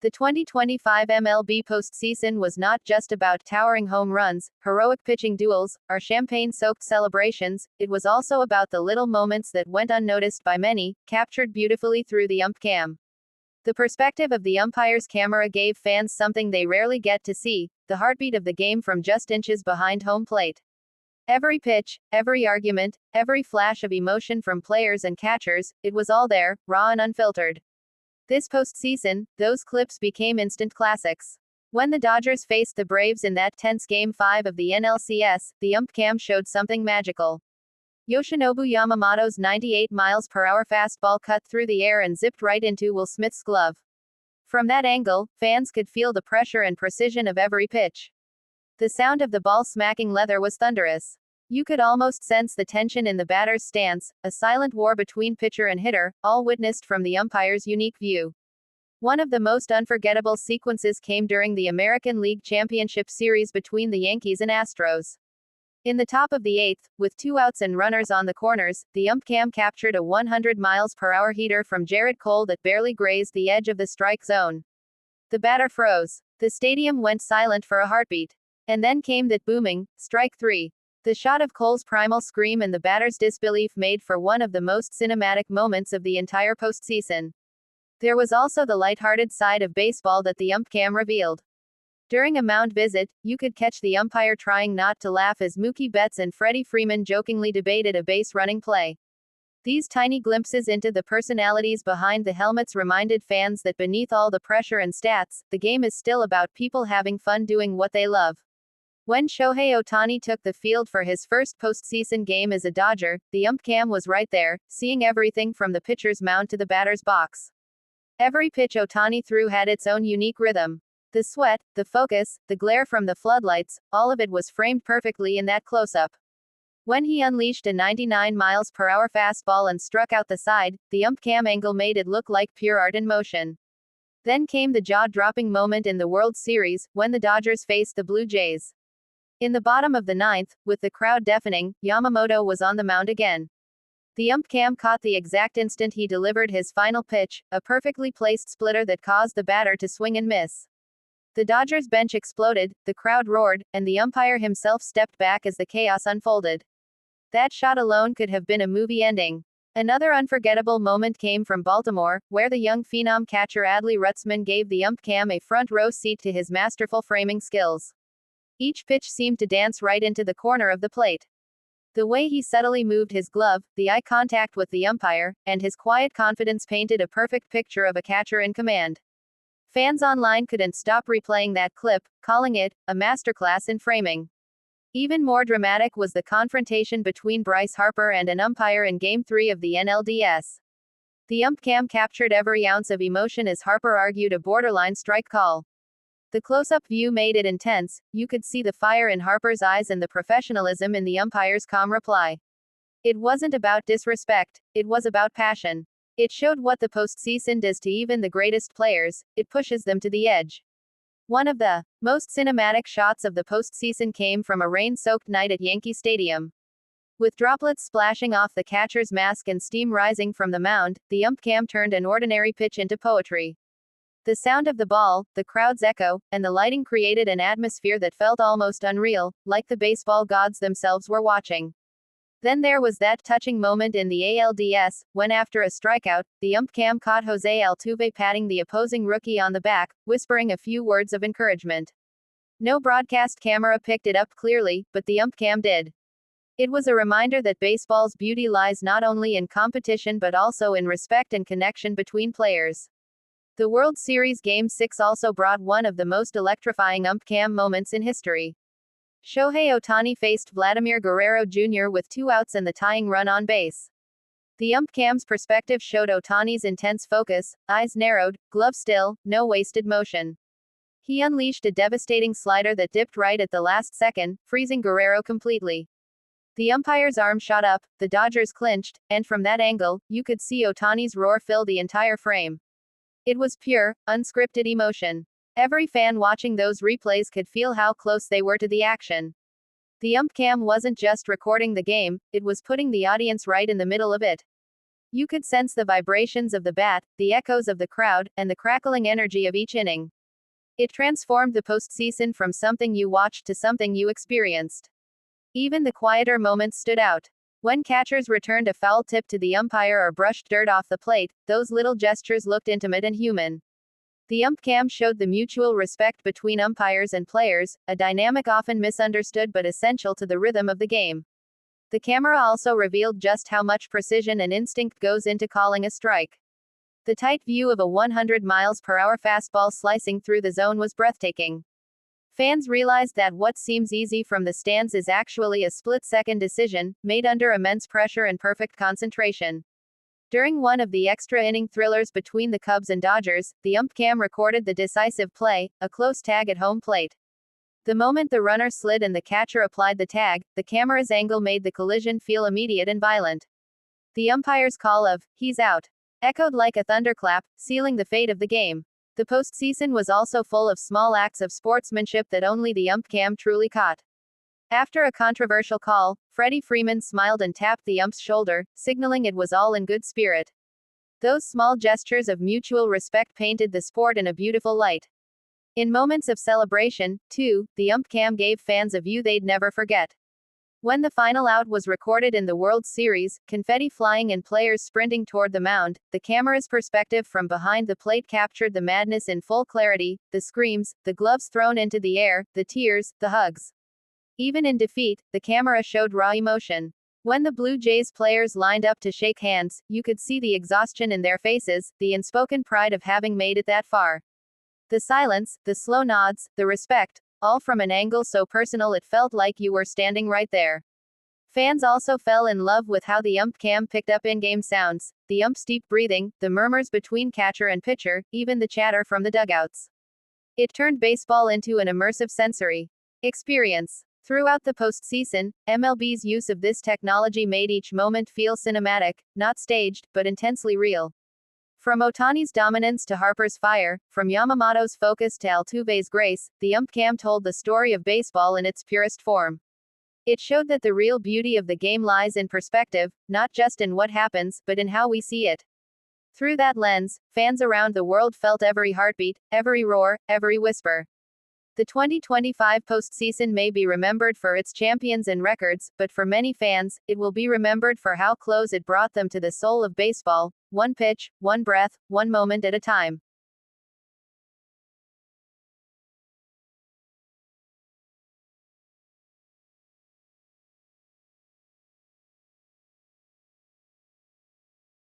The 2025 MLB postseason was not just about towering home runs, heroic pitching duels, or champagne-soaked celebrations, it was also about the little moments that went unnoticed by many, captured beautifully through the ump cam. The perspective of the umpire's camera gave fans something they rarely get to see, the heartbeat of the game from just inches behind home plate. Every pitch, every argument, every flash of emotion from players and catchers, it was all there, raw and unfiltered. This postseason, those clips became instant classics. When the Dodgers faced the Braves in that tense Game 5 of the NLCS, the ump cam showed something magical. Yoshinobu Yamamoto's 98 miles per hour fastball cut through the air and zipped right into Will Smith's glove. From that angle, fans could feel the pressure and precision of every pitch. The sound of the ball smacking leather was thunderous. You could almost sense the tension in the batter's stance, a silent war between pitcher and hitter, all witnessed from the umpire's unique view. One of the most unforgettable sequences came during the American League Championship Series between the Yankees and Astros. In the top of the eighth, with 2 outs and runners on the corners, the ump cam captured a 100 miles per hour heater from Jarrett Cole that barely grazed the edge of the strike zone. The batter froze. The stadium went silent for a heartbeat. And then came that booming, strike 3. The shot of Cole's primal scream and the batter's disbelief made for one of the most cinematic moments of the entire postseason. There was also the lighthearted side of baseball that the ump cam revealed. During a mound visit, you could catch the umpire trying not to laugh as Mookie Betts and Freddie Freeman jokingly debated a base-running play. These tiny glimpses into the personalities behind the helmets reminded fans that beneath all the pressure and stats, the game is still about people having fun doing what they love. When Shohei Ohtani took the field for his first postseason game as a Dodger, the ump cam was right there, seeing everything from the pitcher's mound to the batter's box. Every pitch Ohtani threw had its own unique rhythm. The sweat, the focus, the glare from the floodlights, all of it was framed perfectly in that close-up. When he unleashed a 99 miles per hour fastball and struck out the side, the ump cam angle made it look like pure art in motion. Then came the jaw-dropping moment in the World Series, when the Dodgers faced the Blue Jays. In the bottom of the ninth, with the crowd deafening, Yamamoto was on the mound again. The ump cam caught the exact instant he delivered his final pitch, a perfectly placed splitter that caused the batter to swing and miss. The Dodgers bench exploded, the crowd roared, and the umpire himself stepped back as the chaos unfolded. That shot alone could have been a movie ending. Another unforgettable moment came from Baltimore, where the young phenom catcher Adley Rutschman gave the ump cam a front-row seat to his masterful framing skills. Each pitch seemed to dance right into the corner of the plate. The way he subtly moved his glove, the eye contact with the umpire, and his quiet confidence painted a perfect picture of a catcher in command. Fans online couldn't stop replaying that clip, calling it a masterclass in framing. Even more dramatic was the confrontation between Bryce Harper and an umpire in Game 3 of the NLDS. The ump cam captured every ounce of emotion as Harper argued a borderline strike call. The close-up view made it intense. You could see the fire in Harper's eyes and the professionalism in the umpire's calm reply. It wasn't about disrespect, it was about passion. It showed what the postseason does to even the greatest players, it pushes them to the edge. One of the most cinematic shots of the postseason came from a rain-soaked night at Yankee Stadium. With droplets splashing off the catcher's mask and steam rising from the mound, the ump cam turned an ordinary pitch into poetry. The sound of the ball, the crowd's echo, and the lighting created an atmosphere that felt almost unreal, like the baseball gods themselves were watching. Then there was that touching moment in the ALDS, when after a strikeout, the ump cam caught Jose Altuve patting the opposing rookie on the back, whispering a few words of encouragement. No broadcast camera picked it up clearly, but the ump cam did. It was a reminder that baseball's beauty lies not only in competition but also in respect and connection between players. The World Series Game 6 also brought one of the most electrifying ump cam moments in history. Shohei Ohtani faced Vladimir Guerrero Jr. with 2 outs and the tying run on base. The ump cam's perspective showed Ohtani's intense focus, eyes narrowed, glove still, no wasted motion. He unleashed a devastating slider that dipped right at the last second, freezing Guerrero completely. The umpire's arm shot up, the Dodgers clinched, and from that angle, you could see Ohtani's roar fill the entire frame. It was pure, unscripted emotion. Every fan watching those replays could feel how close they were to the action. The ump cam wasn't just recording the game, it was putting the audience right in the middle of it. You could sense the vibrations of the bat, the echoes of the crowd, and the crackling energy of each inning. It transformed the postseason from something you watched to something you experienced. Even the quieter moments stood out. When catchers returned a foul tip to the umpire or brushed dirt off the plate, those little gestures looked intimate and human. The ump cam showed the mutual respect between umpires and players, a dynamic often misunderstood but essential to the rhythm of the game. The camera also revealed just how much precision and instinct goes into calling a strike. The tight view of a 100 miles per hour fastball slicing through the zone was breathtaking. Fans realized that what seems easy from the stands is actually a split-second decision, made under immense pressure and perfect concentration. During one of the extra-inning thrillers between the Cubs and Dodgers, the ump cam recorded the decisive play, a close tag at home plate. The moment the runner slid and the catcher applied the tag, the camera's angle made the collision feel immediate and violent. The umpire's call of, "He's out," echoed like a thunderclap, sealing the fate of the game. The postseason was also full of small acts of sportsmanship that only the ump cam truly caught. After a controversial call, Freddie Freeman smiled and tapped the ump's shoulder, signaling it was all in good spirit. Those small gestures of mutual respect painted the sport in a beautiful light. In moments of celebration, too, the ump cam gave fans a view they'd never forget. When the final out was recorded in the World Series, confetti flying and players sprinting toward the mound, the camera's perspective from behind the plate captured the madness in full clarity, the screams, the gloves thrown into the air, the tears, the hugs. Even in defeat, the camera showed raw emotion. When the Blue Jays players lined up to shake hands, you could see the exhaustion in their faces, the unspoken pride of having made it that far. The silence, the slow nods, the respect, all from an angle so personal it felt like you were standing right there. Fans also fell in love with how the ump cam picked up in-game sounds, the ump's deep breathing, the murmurs between catcher and pitcher, even the chatter from the dugouts. It turned baseball into an immersive sensory experience. Throughout the postseason, MLB's use of this technology made each moment feel cinematic, not staged, but intensely real. From Ohtani's dominance to Harper's fire, from Yamamoto's focus to Altuve's grace, the ump cam told the story of baseball in its purest form. It showed that the real beauty of the game lies in perspective, not just in what happens, but in how we see it. Through that lens, fans around the world felt every heartbeat, every roar, every whisper. The 2025 postseason may be remembered for its champions and records, but for many fans, it will be remembered for how close it brought them to the soul of baseball, one pitch, one breath, one moment at a time.